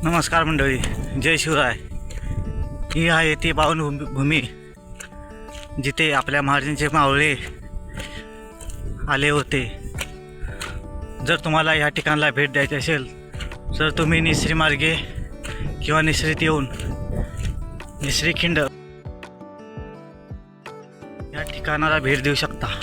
नमस्कार मंडळी, जय शिवराय. ही आहे ती पावनभूमी जिथे आपल्या महाराजांचे मावळे आले होते. जर तुम्हाला ह्या ठिकाणाला भेट द्यायची असेल तर तुम्ही निसरी मार्गे किंवा निसरीत येऊन निसरीखिंड या ठिकाणाला भेट देऊ शकता.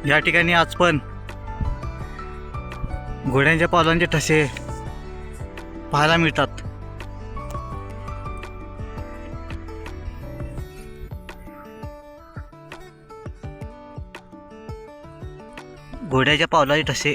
या ठिकाणी आज पण घोड्यांच्या पावलांचे ठसे पाहायला मिळतात. घोड्याच्या पावलाचे ठसे